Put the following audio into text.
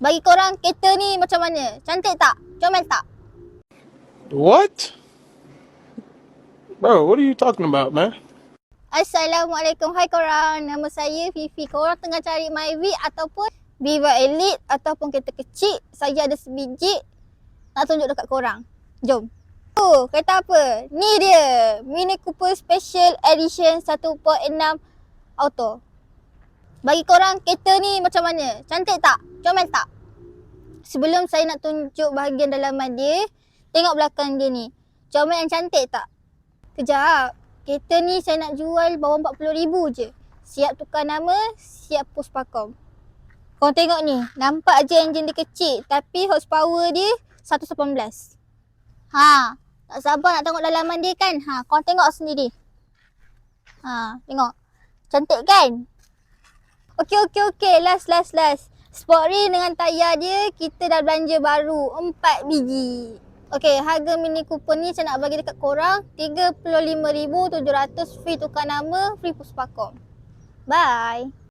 Bagi korang kereta ni macam mana? Cantik tak? Comel tak? What? Bro, what are you talking about, man? Assalamualaikum, hai korang. Nama saya Fifi. Korang tengah cari Myvi ataupun Viva Elite ataupun kereta kecil. Saya ada sebiji nak tunjuk dekat korang. Jom. Kereta apa? Ni dia. Mini Cooper Special Edition 1.6 Auto. Bagi korang kereta ni macam mana? Cantik tak? Comel tak? Sebelum saya nak tunjuk bahagian dalaman dia, tengok belakang dia ni. Comel yang cantik tak? Kejap. Kereta ni saya nak jual bawah 40,000 je. Siap tukar nama, siap puspakom. Korang tengok ni, nampak je enjin dia kecil tapi horsepower dia 118. Tak sabar nak tengok dalaman dia kan? Korang tengok sendiri. Tengok. Cantik kan? Okey. Last. Sport rim dengan tayar dia kita dah belanja baru 4 biji. Okey, harga Mini Cooper ni saya nak bagi dekat korang 35,700 free tukar nama, free puspakom. Bye.